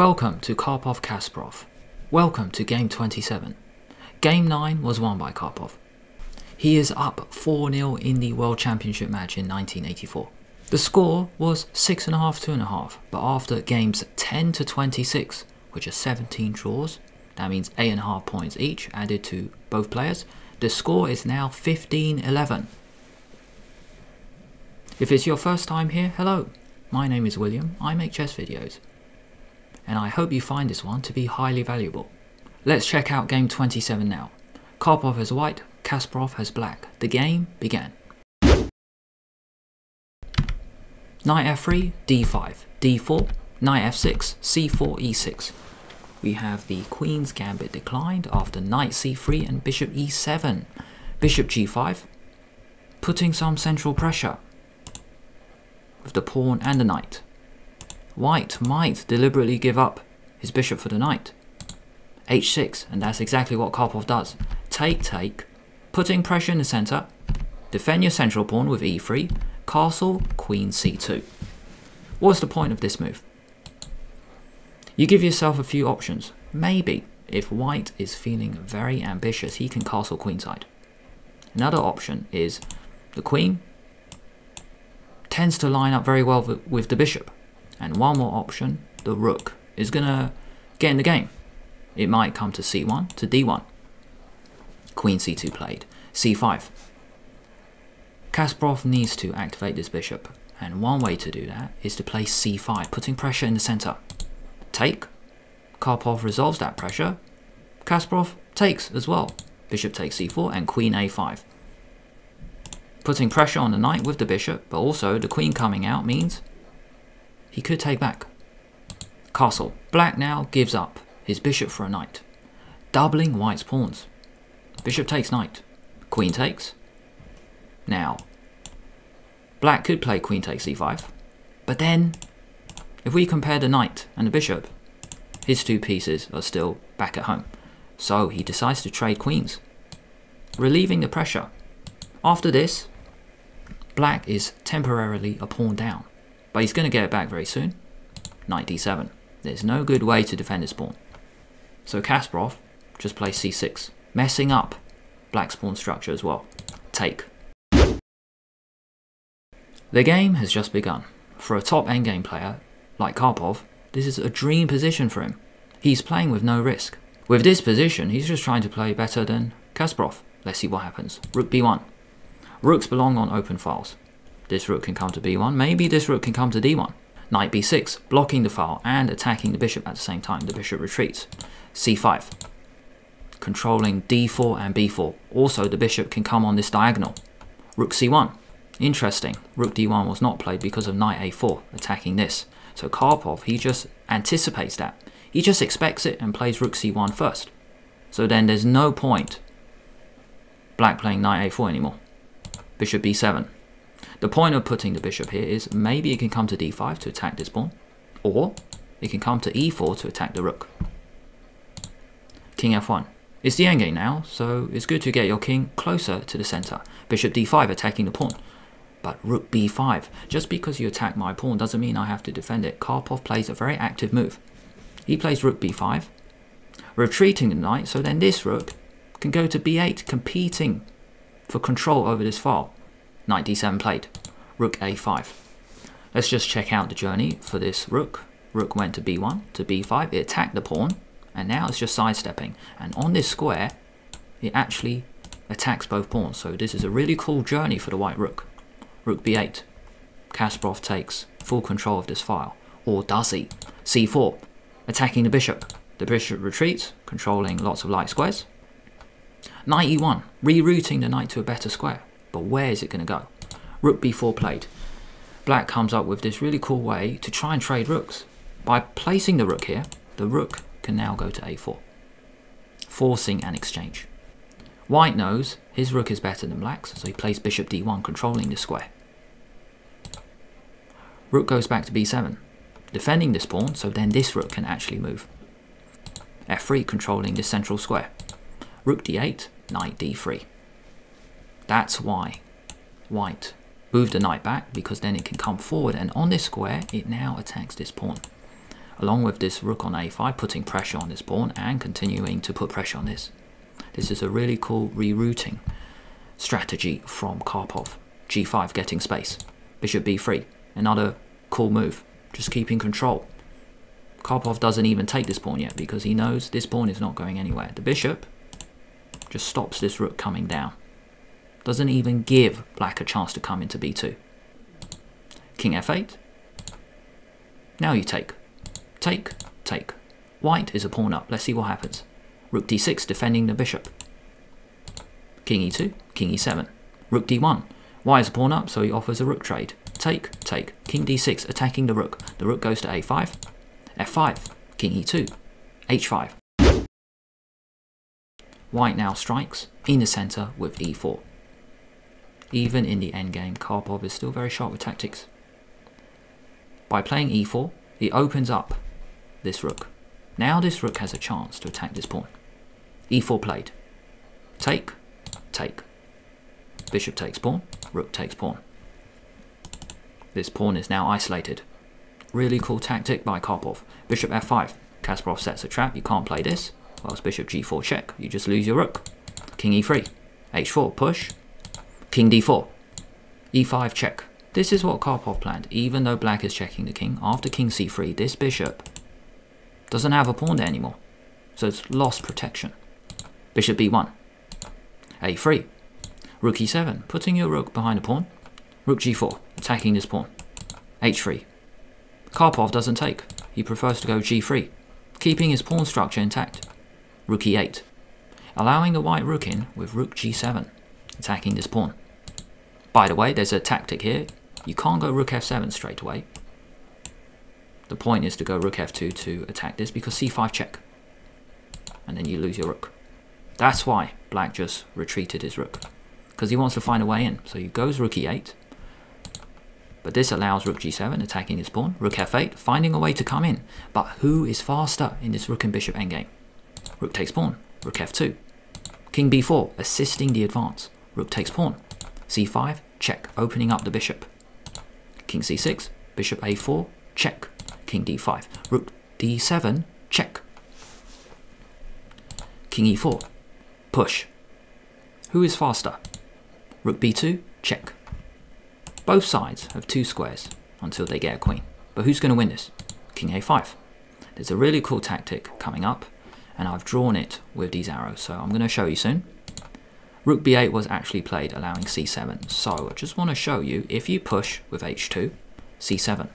Welcome to Karpov Kasparov. Welcome to Game 27. Game 9 was won by Karpov. He is up 4-0 in the World Championship match in 1984. The score was 6.5, 2.5, but after games 10 to 26, which are 17 draws, that means 8.5 points each added to both players, the score is now 15-11. If it's your first time here, hello. My name is William, I make chess videos. And I hope you find this one to be highly valuable. Let's check out game 27 now. Karpov has white, Kasparov has black. The game began. Knight f3, d5, d4, knight f6, c4, e6. We have the queen's gambit declined after knight c3 and bishop e7. Bishop g5, putting some central pressure with the pawn and the knight. White might deliberately give up his bishop for the knight. h6, and that's exactly what Karpov does. Take, take, putting pressure in the center, defend your central pawn with e3, castle, queen c2. What's the point of this move? You give yourself a few options. Maybe, if white is feeling very ambitious, he can castle queenside. Another option is the queen tends to line up very well with the bishop. And one more option, the rook is going to get in the game. It might come to c1, to d1. Queen c2 played. c5. Kasparov needs to activate this bishop. And one way to do that is to play c5, putting pressure in the center. Take. Karpov resolves that pressure. Kasparov takes as well. Bishop takes c4 and queen a5. Putting pressure on the knight with the bishop, but also the queen coming out means he could take back. Castle. Black now gives up his bishop for a knight, doubling white's pawns. Bishop takes knight. Queen takes. Now, black could play queen takes c5, but then, if we compare the knight and the bishop, his two pieces are still back at home. So he decides to trade queens, relieving the pressure. After this, black is temporarily a pawn down, but he's going to get it back very soon. Knight d7. There's no good way to defend this pawn. So Kasparov just plays c6, messing up black's pawn structure as well. Take. The game has just begun. For a top endgame player like Karpov, this is a dream position for him. He's playing with no risk. With this position, he's just trying to play better than Kasparov. Let's see what happens. Rook b1. Rooks belong on open files. This rook can come to b1, maybe this rook can come to d1. Knight b6, blocking the file and attacking the bishop at the same time. The bishop retreats. c5, controlling d4 and b4. Also, the bishop can come on this diagonal. Rook c1. Interesting, rook d1 was not played because of knight a4, attacking this. So Karpov, he just anticipates that. He just expects it and plays rook c1 first. So then there's no point black playing knight a4 anymore. Bishop b7. The point of putting the bishop here is maybe it can come to d5 to attack this pawn, or it can come to e4 to attack the rook. King f1. It's the endgame now, so it's good to get your king closer to the center. Bishop d5 attacking the pawn. But rook b5. Just because you attack my pawn doesn't mean I have to defend it. Karpov plays a very active move. He plays rook b5, retreating the knight, so then this rook can go to b8, competing for control over this file. Knight d7 played. Rook a5. Let's just check out the journey for this rook. Rook went to b1, to b5, it attacked the pawn, and now it's just sidestepping. And on this square, it actually attacks both pawns, so this is a really cool journey for the white rook. Rook b8. Kasparov takes full control of this file. Or does he? c4. Attacking the bishop. The bishop retreats, controlling lots of light squares. Knight e1, rerouting the knight to a better square. But where is it going to go? Rook b4 played. Black comes up with this really cool way to try and trade rooks. By placing the rook here, the rook can now go to a4, forcing an exchange. White knows his rook is better than black's, so he plays bishop d1, controlling the square. Rook goes back to b7, defending this pawn, so then this rook can actually move. f3, controlling this central square. Rook d8, knight d3. That's why white moved the knight back, because then it can come forward, and on this square it now attacks this pawn. along with this rook on a5, putting pressure on this pawn and continuing to put pressure on this. This is a really cool rerouting strategy from Karpov. g5, getting space. Bishop b3, another cool move, just keeping control. Karpov doesn't even take this pawn yet because he knows this pawn is not going anywhere. The bishop just stops this rook coming down. Doesn't even give black a chance to come into b2. King f8. Now you take. Take, take. White is a pawn up. Let's see what happens. Rook d6, defending the bishop. King e2, king e7. Rook d1. White is a pawn up, so he offers a rook trade. Take, take. King d6, attacking the rook. The rook goes to a5. f5, king e2, h5. White now strikes in the center with e4. Even in the endgame, Karpov is still very sharp with tactics. By playing e4, he opens up this rook. Now this rook has a chance to attack this pawn. e4 played. Take, take. Bishop takes pawn, rook takes pawn. This pawn is now isolated. Really cool tactic by Karpov. Bishop f5. Kasparov sets a trap, you can't play this. Whilst bishop g4 check, you just lose your rook. King e3. h4 push. King d4. e5 check. This is what Karpov planned. Even though black is checking the king, after king c3, this bishop doesn't have a pawn there anymore. So it's lost protection. Bishop b1. a3. Rook e7, putting your rook behind a pawn. Rook g4, attacking this pawn. h3. Karpov doesn't take. He prefers to go g3, keeping his pawn structure intact. Rook e8, allowing the white rook in with rook g7, attacking this pawn. By the way, there's a tactic here. You can't go rook f7 straight away. The point is to go rook f2 to attack this because c5 check. And then you lose your rook. That's why black just retreated his rook, because he wants to find a way in. So he goes rook e8. But this allows rook g7, attacking his pawn. Rook f8, finding a way to come in. But who is faster in this rook and bishop endgame? Rook takes pawn. Rook f2. King b4, assisting the advance. Rook takes pawn. c5, check, opening up the bishop. King c6, bishop a4, check. King d5. Rook d7, check. King e4, push. Who is faster? Rook b2, check. Both sides have two squares until they get a queen. But who's going to win this? King a5. There's a really cool tactic coming up, and I've drawn it with these arrows, so I'm going to show you soon. Rook b8 was actually played, allowing c7. So I just want to show you, if you push with h2, c7.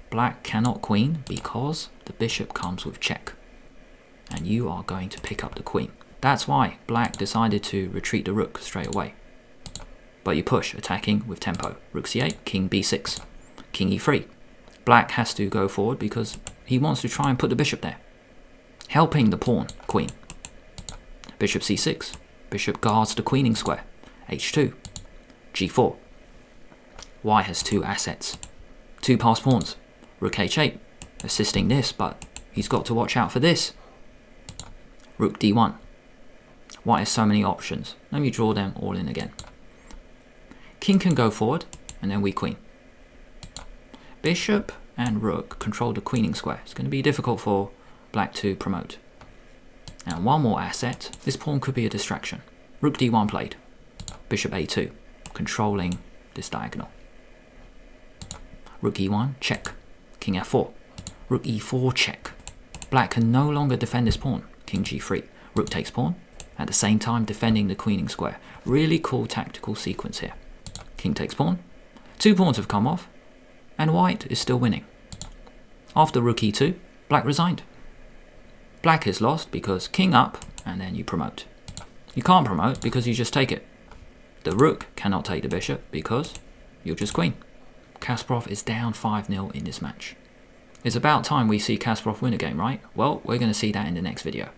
Black cannot queen because the bishop comes with check. And you are going to pick up the queen. That's why black decided to retreat the rook straight away. But you push, attacking with tempo. Rook c8, king b6, king e3. Black has to go forward because he wants to try and put the bishop there, helping the pawn, queen. Bishop c6, bishop guards the queening square. h2, g4. White has two assets, two passed pawns. Rook h8, assisting this, but he's got to watch out for this. Rook d1. White has so many options. Let me draw them all in again. King can go forward, and then we queen. Bishop and rook control the queening square. It's going to be difficult for black to promote. And one more asset. This pawn could be a distraction. Rook d1 played. Bishop a2, controlling this diagonal. Rook e1, check. King f4. Rook e4, check. Black can no longer defend this pawn. King g3. Rook takes pawn, at the same time defending the queening square. Really cool tactical sequence here. King takes pawn. Two pawns have come off, and white is still winning. After rook e2, black resigned. Black is lost because king up, and then you promote. You can't promote because you just take it. The rook cannot take the bishop because you're just queen. Kasparov is down 5-0 in this match. It's about time we see Kasparov win a game, right? Well, we're going to see that in the next video.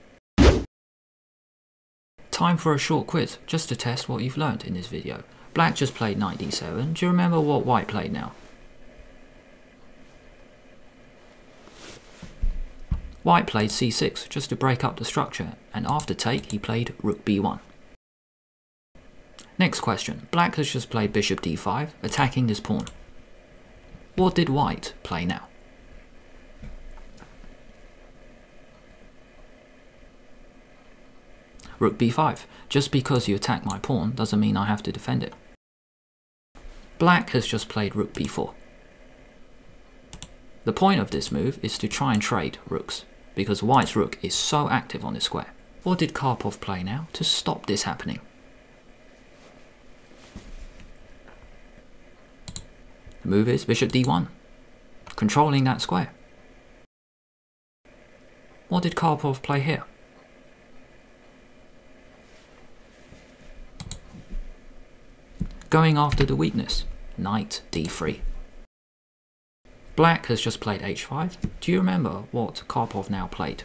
Time for a short quiz, just to test what you've learned in this video. Black just played knight d7. Do you remember what white played now? White played c6 just to break up the structure, and after take he played rook b1. Next question. Black has just played bishop d5, attacking this pawn. What did white play now? Rook b5. Just because you attack my pawn doesn't mean I have to defend it. Black has just played rook b4. The point of this move is to try and trade rooks, because white's rook is so active on this square. What did Karpov play now to stop this happening? The move is bishop d1, controlling that square. What did Karpov play here? Going after the weakness, knight d3. Black has just played h5. Do you remember what Karpov now played?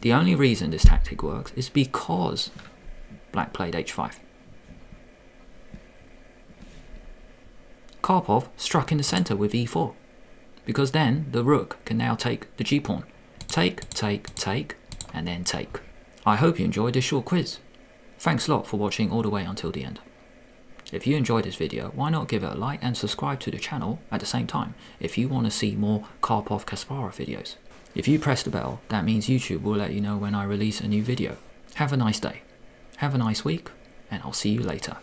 The only reason this tactic works is because black played h5. Karpov struck in the center with e4, because then the rook can now take the g-pawn. Take, take, take, and then take. I hope you enjoyed this short quiz. Thanks a lot for watching all the way until the end. If you enjoyed this video, why not give it a like and subscribe to the channel at the same time if you want to see more Karpov Kasparov videos. If you press the bell, that means YouTube will let you know when I release a new video. Have a nice day, have a nice week, and I'll see you later.